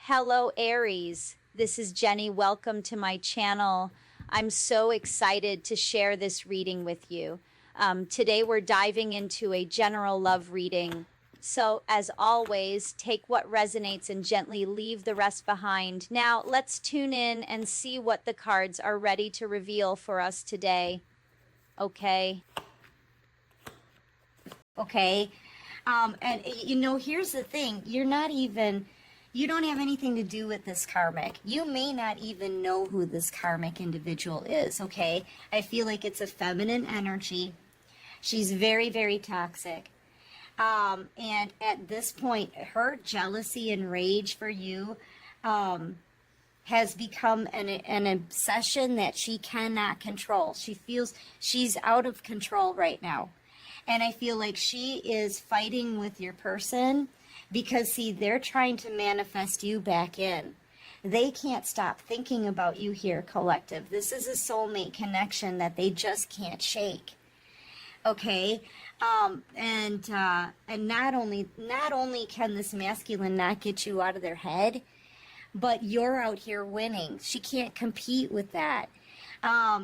Hello, Aries. This is Jenny. Welcome to my channel. I'm so excited to share this reading with you. Today, we're diving into a general love reading. So, as always, take what resonates and gently leave the rest behind. Now, let's tune in and see what the cards are ready to reveal for us today. Okay. And here's the thing. You don't have anything to do with this karmic. You may not even know who this karmic individual is, okay? I feel like it's a feminine energy. She's very, very toxic. And at this point, her jealousy and rage for you has become an obsession that she cannot control. She feels she's out of control right now. And I feel like she is fighting with your person because, see, they're trying to manifest you back in. They can't stop thinking about you here, collective. This is a soulmate connection that they just can't shake. Okay? And not only can this masculine not get you out of their head, but you're out here winning. She can't compete with that.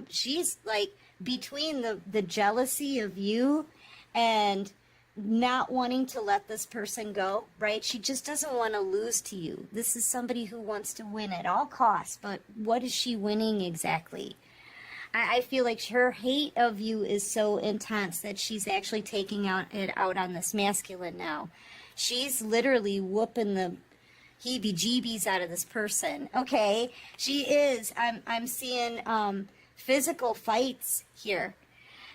She's like between the jealousy of you and not wanting to let this person go, right? She just doesn't want to lose to you. This is somebody who wants to win at all costs, but what is she winning exactly? I feel like her hate of you is so intense that she's actually taking it out on this masculine now. She's literally whooping the heebie-jeebies out of this person, okay? She is. I'm seeing physical fights here.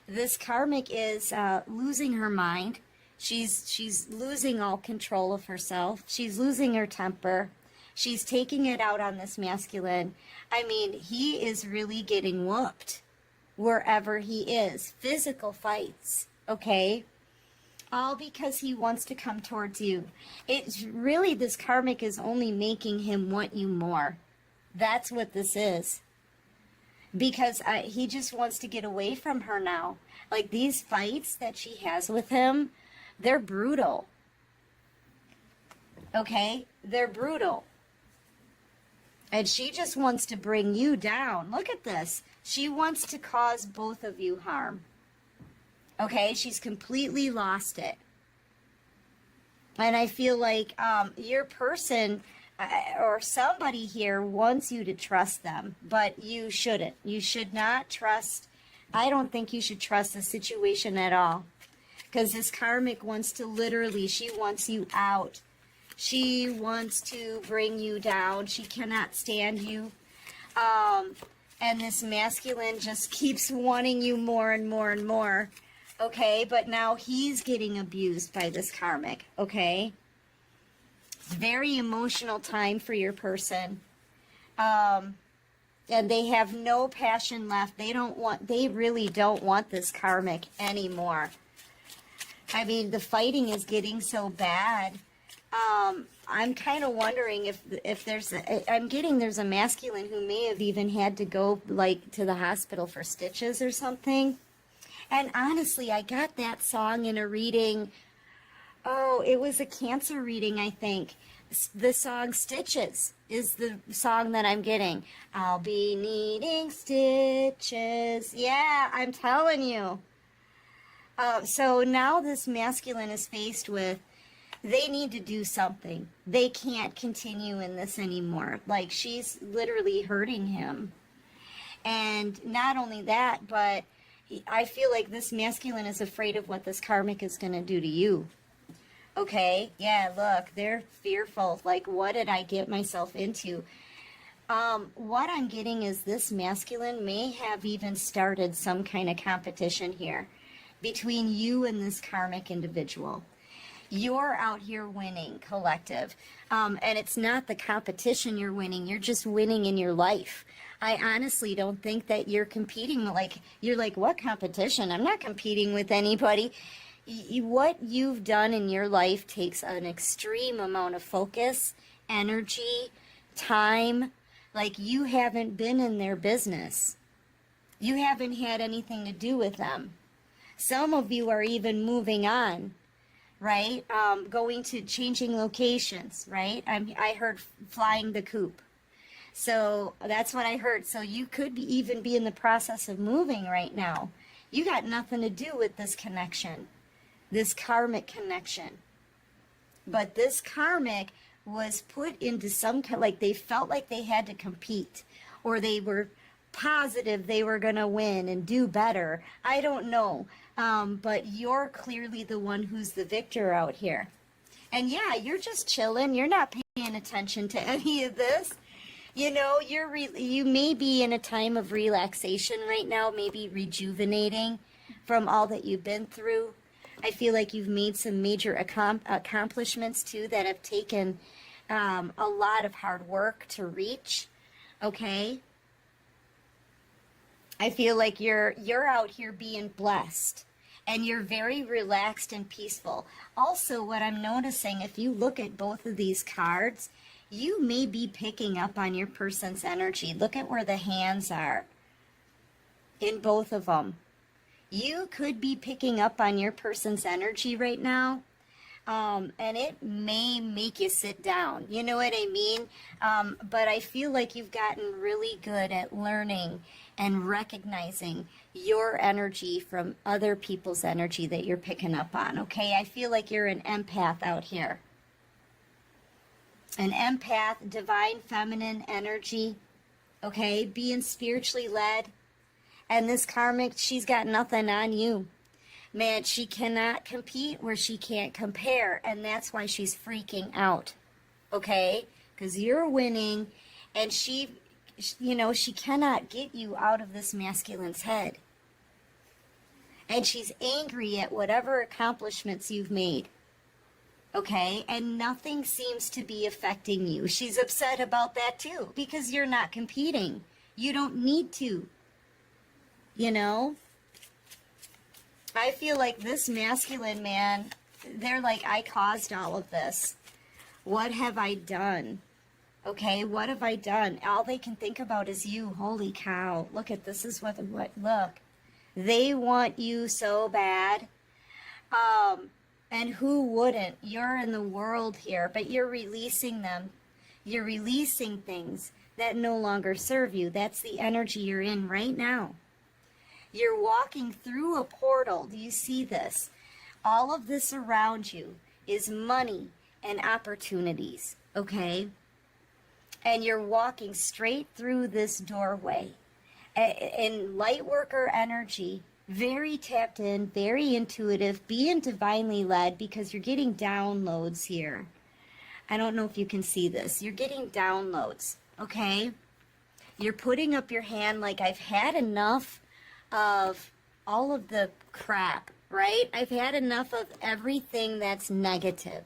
This karmic is losing her mind. She's losing all control of herself. She's losing her temper. She's taking it out on this masculine. I mean, he is really getting whooped wherever he is. Physical fights, okay? All because he wants to come towards you. It's really, this karmic is only making him want you more. That's what this is. Because he just wants to get away from her now. Like, these fights that she has with him, they're brutal. Okay? They're brutal. And she just wants to bring you down. Look at this. She wants to cause both of you harm. Okay? She's completely lost it. And I feel like your person or somebody here wants you to trust them, but you shouldn't. You should not trust. I don't think you should trust the situation at all, because this karmic wants to literally, she wants you out. She wants to bring you down. She cannot stand you. And this masculine just keeps wanting you more and more and more. Okay, but now he's getting abused by this karmic, okay? Very emotional time for your person. And they have no passion left. They really don't want this karmic anymore. I mean, the fighting is getting so bad. I'm kind of wondering if there's there's a masculine who may have even had to go like to the hospital for stitches or something. And honestly, I got that song in a reading. Oh, it was a Cancer reading, I think. The song Stitches is the song that I'm getting. I'll be needing stitches. Yeah, I'm telling you. So now this masculine is faced with, they need to do something. They can't continue in this anymore. Like, she's literally hurting him. And not only that, but I feel like this masculine is afraid of what this karmic is going to do to you. Okay, yeah, look, they're fearful. Like, what did I get myself into? What I'm getting is this masculine may have even started some kind of competition here between you and this karmic individual. You're out here winning, collective. And it's not the competition you're winning. You're just winning in your life. I honestly don't think that you're competing. Like, you're like, what competition? I'm not competing with anybody. What you've done in your life takes an extreme amount of focus, energy, time. Like, you haven't been in their business. You haven't had anything to do with them. Some of you are even moving on. right? Going to changing locations, right? I heard flying the coop. So that's what I heard. So you could even be in the process of moving right now. You got nothing to do with this connection, this karmic connection. But this karmic was put into some kind, like they felt like they had to compete, or they were positive they were going to win and do better. I don't know. But you're clearly the one who's the victor out here. And yeah, you're just chilling. You're not paying attention to any of this. You know, you may be in a time of relaxation right now, maybe rejuvenating from all that you've been through. I feel like you've made some major accomplishments too that have taken a lot of hard work to reach. Okay. I feel like you're out here being blessed, and you're very relaxed and peaceful. Also, what I'm noticing, if you look at both of these cards, you may be picking up on your person's energy. Look at where the hands are in both of them. You could be picking up on your person's energy right now, and it may make you sit down. You know what I mean? But I feel like you've gotten really good at learning and recognizing your energy from other people's energy that you're picking up on, okay? I feel like you're an empath out here. An empath, divine feminine energy, okay? Being spiritually led. And this karmic, she's got nothing on you. Man, she cannot compete where she can't compare. And that's why she's freaking out, okay? Because you're winning, and she, you know, she cannot get you out of this masculine's head. And she's angry at whatever accomplishments you've made. Okay, and nothing seems to be affecting you. She's upset about that too, because you're not competing. You don't need to. You know? I feel like this masculine man, they're like, I caused all of this. What have I done? Okay, what have I done? All they can think about is you. Holy cow. Look at this is what look. They want you so bad. And who wouldn't? You're in the world here, but you're releasing them. You're releasing things that no longer serve you. That's the energy you're in right now. You're walking through a portal. Do you see this? All of this around you is money and opportunities, okay? And you're walking straight through this doorway. In light worker energy, very tapped in, very intuitive, being divinely led, because you're getting downloads here. I don't know if you can see this. You're getting downloads, okay? You're putting up your hand like, I've had enough of all of the crap, right? I've had enough of everything that's negative.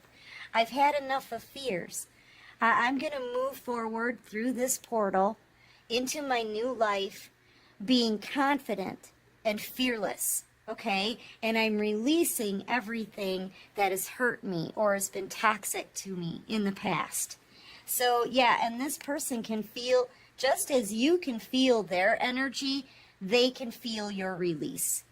I've had enough of fears. I'm going to move forward through this portal into my new life, being confident and fearless, okay? And I'm releasing everything that has hurt me or has been toxic to me in the past. So, yeah, and this person can feel, just as you can feel their energy, they can feel your release.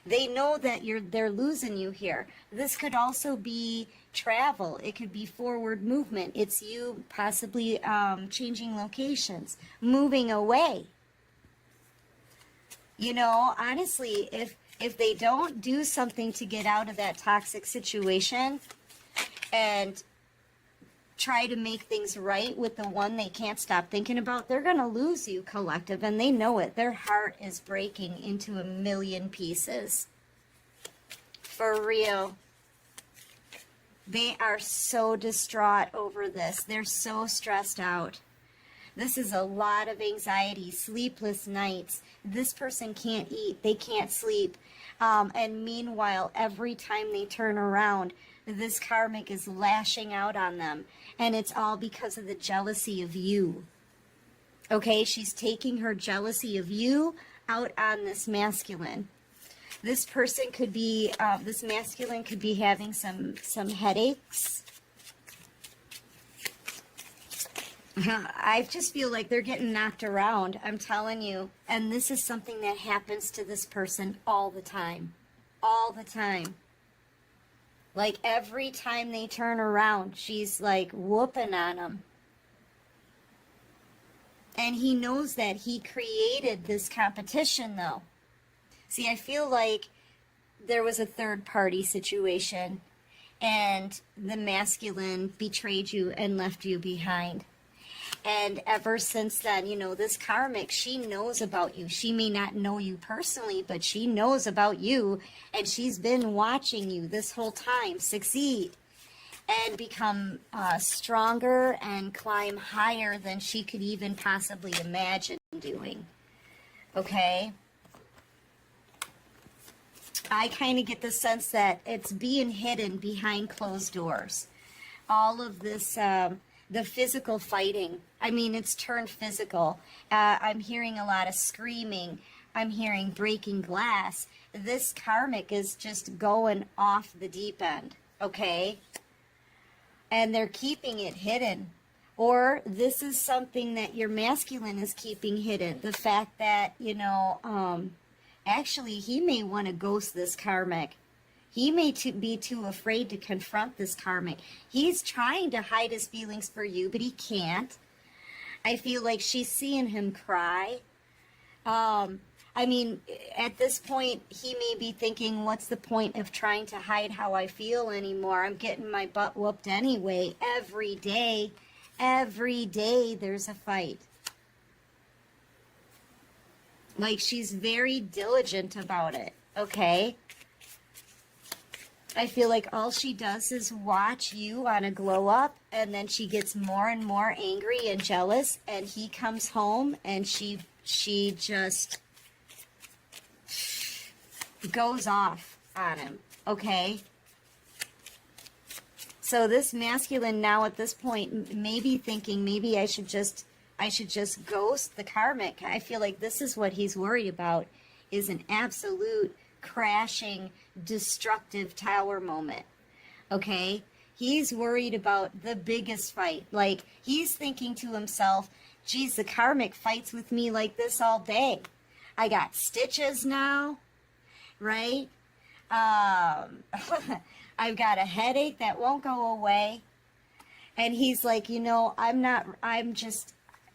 They know that they're losing you here. This could also be travel. It could be forward movement. It's you possibly changing locations, moving away. You know, honestly, if they don't do something to get out of that toxic situation and try to make things right with the one they can't stop thinking about, they're going to lose you, collective, and they know it. Their heart is breaking into a million pieces. For real. They are so distraught over this. They're so stressed out. This is a lot of anxiety, sleepless nights. This person can't eat. They can't sleep. And meanwhile, every time they turn around, this karmic is lashing out on them. And it's all because of the jealousy of you. Okay, she's taking her jealousy of you out on this masculine. This person could be, this masculine could be having some headaches. I just feel like they're getting knocked around, I'm telling you. And this is something that happens to this person all the time. All the time. Like every time they turn around, she's like whooping on him. And he knows that he created this competition though. See, I feel like there was a third party situation and the masculine betrayed you and left you behind. And ever since then, you know, this karmic, she knows about you. She may not know you personally, but she knows about you. And she's been watching you this whole time succeed and become stronger and climb higher than she could even possibly imagine doing. Okay? I kind of get the sense that it's being hidden behind closed doors. All of this, the physical fighting. I mean, it's turned physical. I'm hearing a lot of screaming. I'm hearing breaking glass. This karmic is just going off the deep end, okay? And they're keeping it hidden. Or this is something that your masculine is keeping hidden. The fact that, you know, actually he may want to ghost this karmic. He may be too afraid to confront this karmic. He's trying to hide his feelings for you, but he can't. I feel like she's seeing him cry. I mean, at this point, he may be thinking, what's the point of trying to hide how I feel anymore? I'm getting my butt whooped anyway. Every day there's a fight. Like, she's very diligent about it, okay? I feel like all she does is watch you on a glow up, and then she gets more and more angry and jealous, and he comes home and she just goes off on him, okay? So this masculine now at this point may be thinking, maybe I should just ghost the karmic. I feel like this is what he's worried about, is an absolute crashing, destructive tower moment. Okay? He's worried about the biggest fight. Like, he's thinking to himself, geez, the karmic fights with me like this all day. I got stitches now, right? I've got a headache that won't go away. And he's like, you know,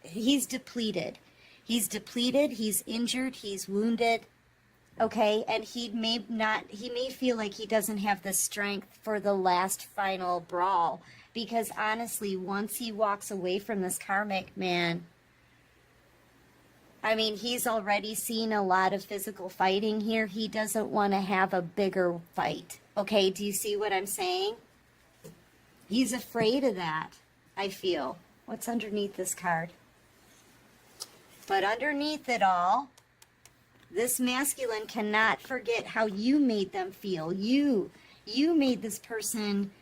he's depleted. He's depleted, he's injured, he's wounded. Okay, and he may feel like he doesn't have the strength for the last final brawl, because honestly, once he walks away from this karmic, man, I mean, he's already seen a lot of physical fighting here. He doesn't want to have a bigger fight. Okay, do you see what I'm saying? He's afraid of that, I feel. What's underneath this card? But underneath it all, this masculine cannot forget how you made them feel. You made this person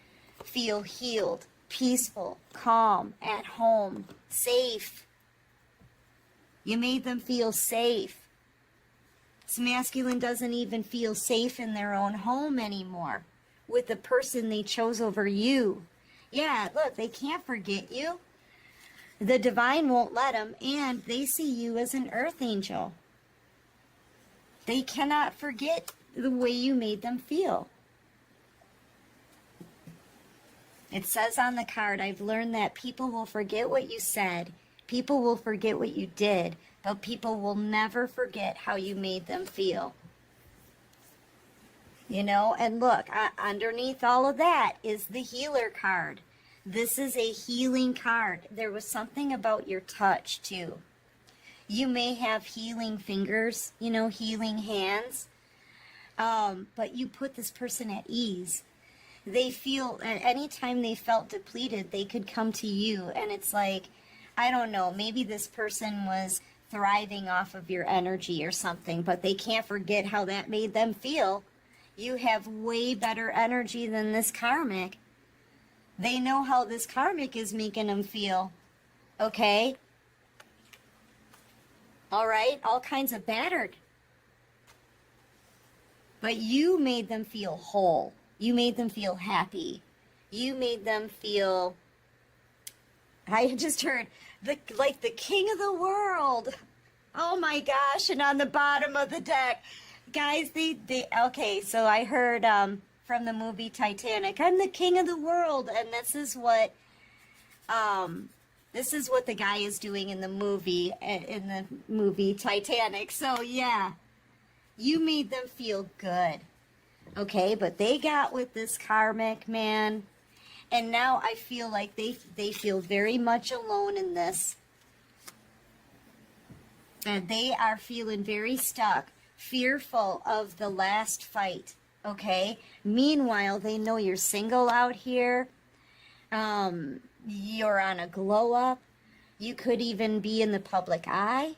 feel healed, peaceful, calm, at home, safe. You made them feel safe. This masculine doesn't even feel safe in their own home anymore with the person they chose over you. Yeah, look, they can't forget you. The divine won't let them, and they see you as an earth angel. They cannot forget the way you made them feel. It says on the card, I've learned that people will forget what you said, people will forget what you did, but people will never forget how you made them feel. You know, and look, underneath all of that is the healer card. This is a healing card. There was something about your touch, too. You may have healing fingers, you know, healing hands, but you put this person at ease. They feel, anytime they felt depleted, they could come to you, and it's like, I don't know, maybe this person was thriving off of your energy or something, but they can't forget how that made them feel. You have way better energy than this karmic. They know how this karmic is making them feel, okay? All right, all kinds of battered. But you made them feel whole. You made them feel happy. You made them feel, I just heard, like the king of the world. Oh my gosh, and on the bottom of the deck. Guys, okay, so I heard from the movie Titanic. I'm the king of the world. And this is what the guy is doing in the movie Titanic. So yeah, you made them feel good. Okay, but they got with this karmic, man. And now I feel like they feel very much alone in this. And they are feeling very stuck, fearful of the last fight. Okay? Meanwhile, they know you're single out here. You're on a glow up. You could even be in the public eye.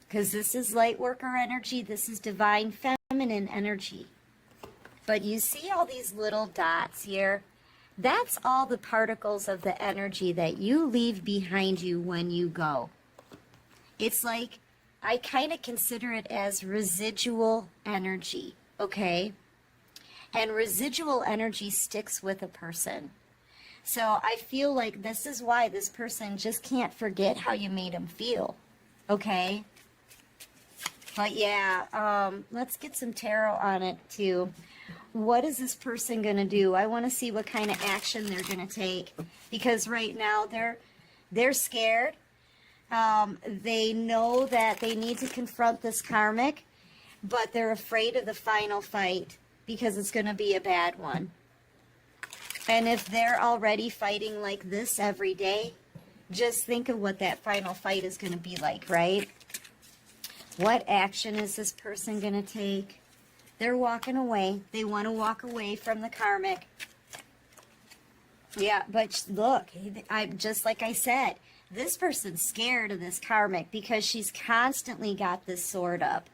Because this is light worker energy. This is divine feminine energy. But you see all these little dots here? That's all the particles of the energy that you leave behind you when you go. It's like, I kind of consider it as residual energy, okay? And residual energy sticks with a person. So I feel like this is why this person just can't forget how you made them feel, okay? But yeah, let's get some tarot on it too. What is this person going to do? I want to see what kind of action they're going to take. Because right now they're scared. They know that they need to confront this karmic, but they're afraid of the final fight because it's going to be a bad one. And if they're already fighting like this every day, just think of what that final fight is going to be like, right? What action is this person going to take? They're walking away. They want to walk away from the karmic. Yeah, but look, just like I said, this person's scared of this karmic because she's constantly got this sword up.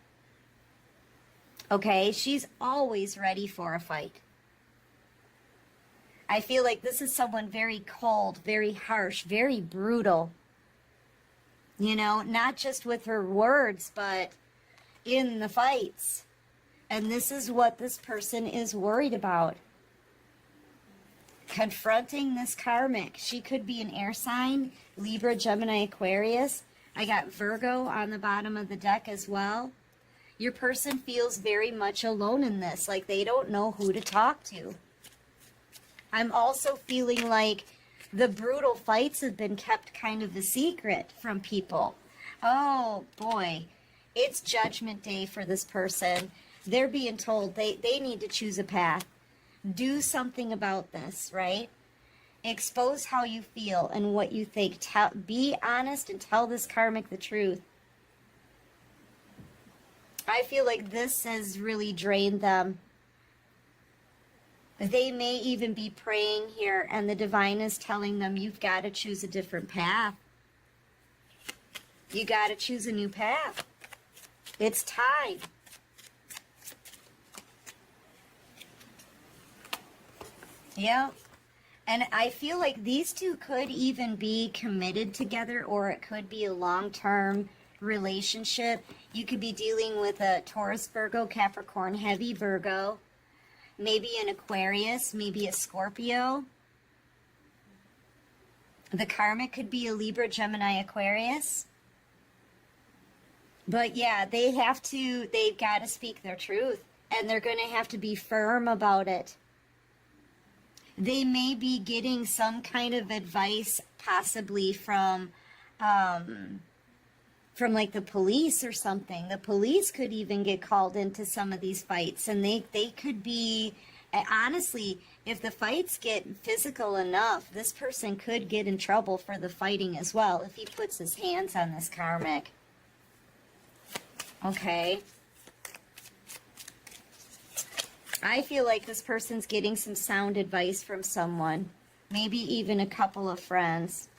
Okay, she's always ready for a fight. I feel like this is someone very cold, very harsh, very brutal. You know, not just with her words, but in the fights. And this is what this person is worried about. Confronting this karmic. She could be an air sign, Libra, Gemini, Aquarius. I got Virgo on the bottom of the deck as well. Your person feels very much alone in this, like they don't know who to talk to. I'm also feeling like the brutal fights have been kept kind of a secret from people. Oh boy, it's judgment day for this person. They're being told they need to choose a path. Do something about this, right? Expose how you feel and what you think. Be honest and tell this karmic the truth. I feel like this has really drained them. They may even be praying here, and the divine is telling them, you've got to choose a different path. You got to choose a new path. It's time. Yeah. And I feel like these two could even be committed together, or it could be a long-term relationship. You could be dealing with a Taurus, Virgo, Capricorn, heavy Virgo, maybe an Aquarius, maybe a Scorpio. The karmic could be a Libra, Gemini, Aquarius. But yeah, they've got to speak their truth, and they're going to have to be firm about it. They may be getting some kind of advice, possibly from like the police or something. The police could even get called into some of these fights, and they could be, honestly, if the fights get physical enough, this person could get in trouble for the fighting as well if he puts his hands on this karmic. Okay. I feel like this person's getting some sound advice from someone, maybe even a couple of friends.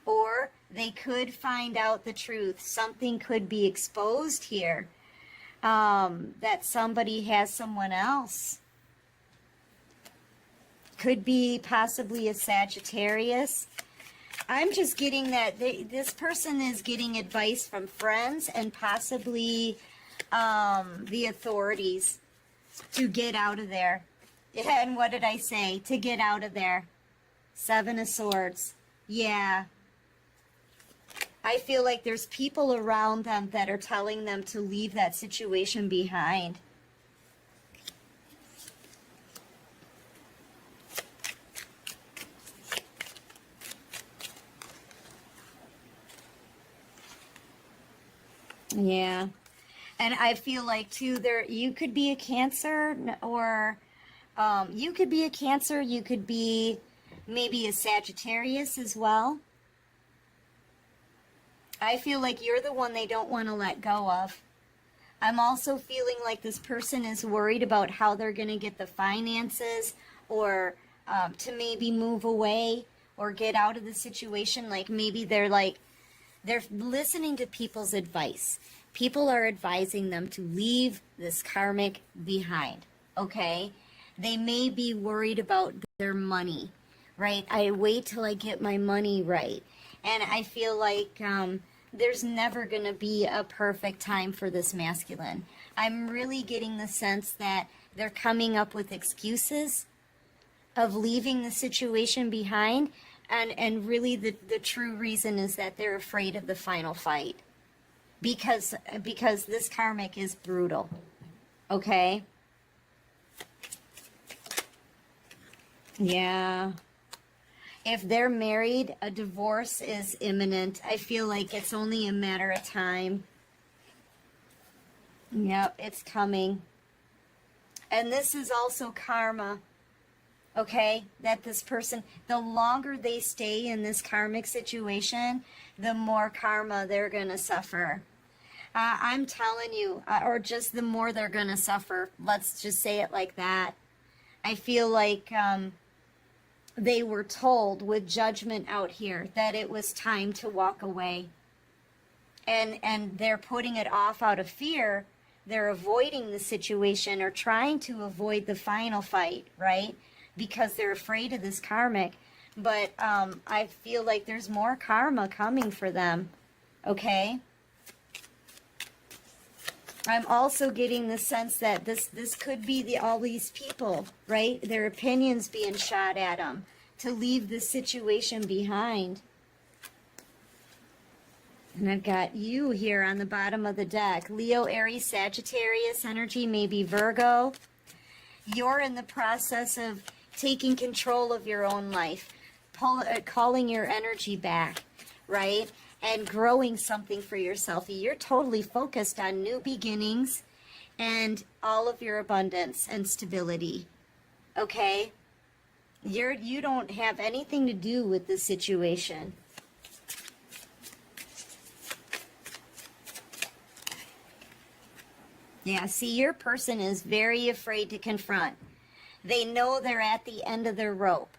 Or they could find out the truth. Something could be exposed here, that somebody has someone else. Could be possibly a Sagittarius. I'm just getting that this person is getting advice from friends and possibly the authorities to get out of there. And what did I say? To get out of there. 7 of Swords. Yeah. I feel like there's people around them that are telling them to leave that situation behind. Yeah. And I feel like too, you could be a Cancer, or you could be a Cancer, you could be maybe a Sagittarius as well. I feel like you're the one they don't want to let go of. I'm also feeling like this person is worried about how they're going to get the finances, or to maybe move away or get out of the situation. Like maybe they're listening to people's advice. People are advising them to leave this karmic behind, okay? They may be worried about their money, right? I wait till I get my money right. And I feel like there's never going to be a perfect time for this masculine. I'm really getting the sense that they're coming up with excuses of leaving the situation behind. And really the true reason is that they're afraid of the final fight. Because this karmic is brutal. Okay? Yeah. If they're married, a divorce is imminent. I feel like it's only a matter of time. Yep, it's coming. And this is also karma. Okay, that this person, the longer they stay in this karmic situation, the more karma they're going to suffer. I'm telling you, or just the more they're going to suffer. Let's just say it like that. I feel like they were told with judgment out here that it was time to walk away. And they're putting it off out of fear. They're avoiding the situation or trying to avoid the final fight, right? Because they're afraid of this karmic. But I feel like there's more karma coming for them, okay? I'm also getting the sense that this could be all these people, right? Their opinions being shot at them to leave this situation behind. And I've got you here on the bottom of the deck. Leo, Aries, Sagittarius energy, maybe Virgo. You're in the process of taking control of your own life, calling your energy back, right? And growing something for yourself. You're totally focused on new beginnings and all of your abundance and stability. Okay? You don't have anything to do with this situation. Yeah, see, your person is very afraid to confront. They know they're at the end of their rope.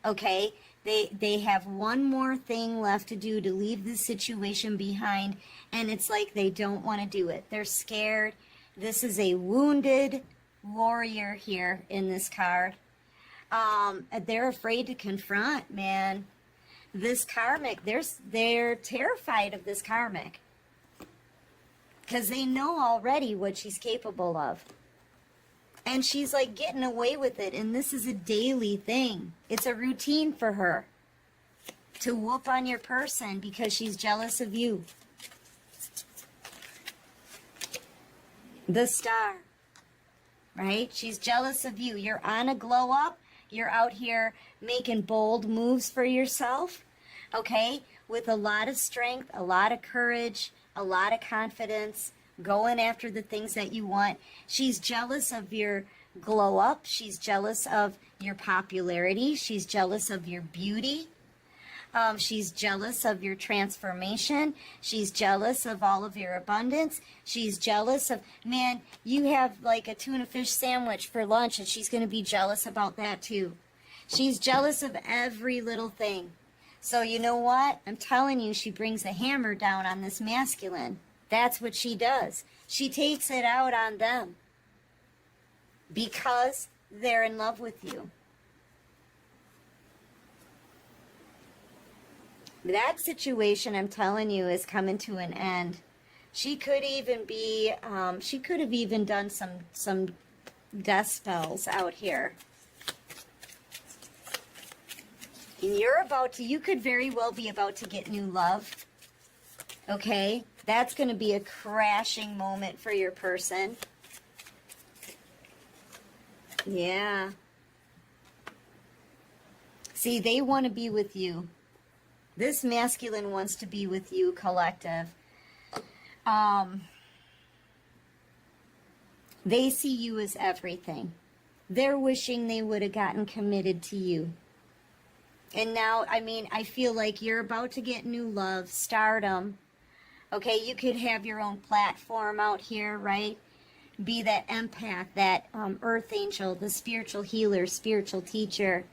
Okay? They have one more thing left to do to leave the situation behind, and it's like they don't want to do it. They're scared. This is a wounded warrior here in this card. They're afraid to confront, man. This karmic, they're terrified of this karmic. Because they know already what she's capable of. And she's like getting away with it. And this is a daily thing. It's a routine for her to whoop on your person because she's jealous of you. The Star. Right? She's jealous of you. You're on a glow up. You're out here making bold moves for yourself. Okay? With a lot of strength, a lot of courage, a lot of confidence, going after the things that you want. She's jealous of your glow up. She's jealous of your popularity. She's jealous of your beauty. She's jealous of your transformation. She's jealous of all of your abundance. She's jealous of, man, you have like a tuna fish sandwich for lunch and she's going to be jealous about that too. She's jealous of every little thing. So you know what? I'm telling you, she brings a hammer down on this masculine. That's what she does. She takes it out on them because they're in love with you. That situation, I'm telling you, is coming to an end. She could even be, she could have even done some death spells out here. And you could very well be about to get new love. Okay? That's going to be a crashing moment for your person. Yeah. See, they want to be with you. This masculine wants to be with you, collective. They see you as everything. They're wishing they would have gotten committed to you. And now, I mean, I feel like you're about to get new love, stardom. Okay, you could have your own platform out here, right? Be that empath, that earth angel, the spiritual healer, spiritual teacher.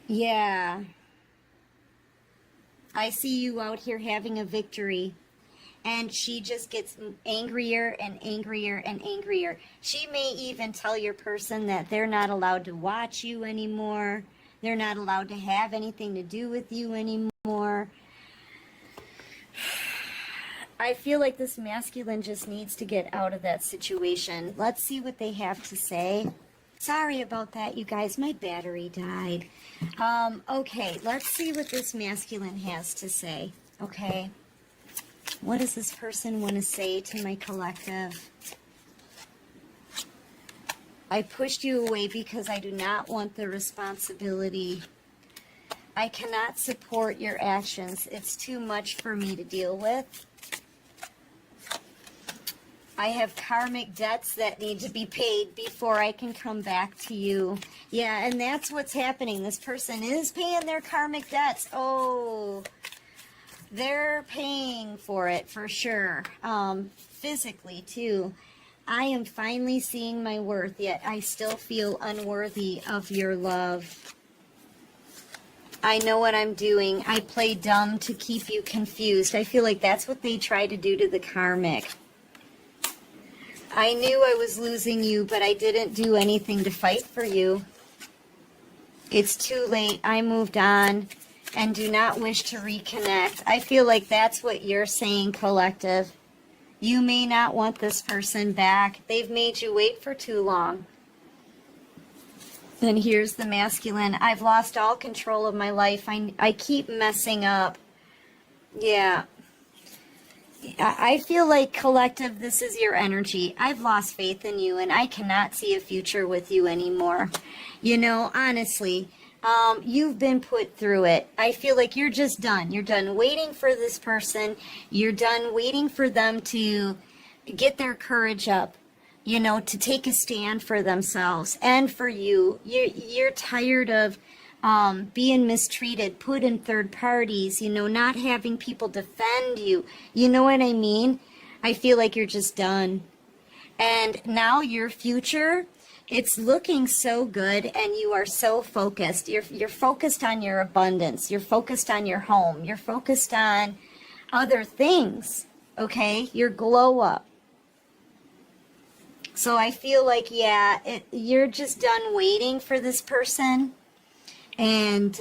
Yeah. I see you out here having a victory. And she just gets angrier and angrier and angrier. She may even tell your person that they're not allowed to watch you anymore. They're not allowed to have anything to do with you anymore. I feel like this masculine just needs to get out of that situation. Let's see what they have to say. Sorry about that, you guys. My battery died. Okay, let's see what this masculine has to say. Okay. What does this person want to say to my collective? I pushed you away because I do not want the responsibility. I cannot support your actions. It's too much for me to deal with. I have karmic debts that need to be paid before I can come back to you. Yeah, and that's what's happening. This person is paying their karmic debts. Oh, they're paying for it for sure. Physically too. I am finally seeing my worth, yet I still feel unworthy of your love. I know what I'm doing. I play dumb to keep you confused. I feel like that's what they try to do to the karmic. I knew I was losing you, but I didn't do anything to fight for you. It's too late. I moved on and do not wish to reconnect. I feel like that's what you're saying, collective. You may not want this person back. They've made you wait for too long. Then here's the masculine. I've lost all control of my life. I keep messing up. Yeah. I feel like, collective, this is your energy. I've lost faith in you, and I cannot see a future with you anymore. You know, honestly, you've been put through it. I feel like you're just done. You're done waiting for this person. You're done waiting for them to get their courage up, you know, to take a stand for themselves and for you. You're tired of being mistreated, put in third parties, you know, not having people defend you. You know what I mean? I feel like you're just done. And now your future, it's looking so good, and you are so focused. You're focused on your abundance. You're focused on your home. You're focused on other things, okay? Your glow up. So I feel like, yeah, you're just done waiting for this person. And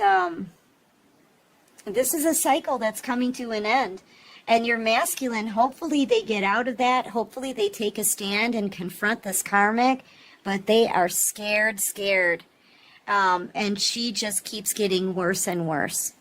this is a cycle that's coming to an end. And your masculine, hopefully they get out of that. Hopefully they take a stand and confront this karmic. But they are scared. And she just keeps getting worse and worse.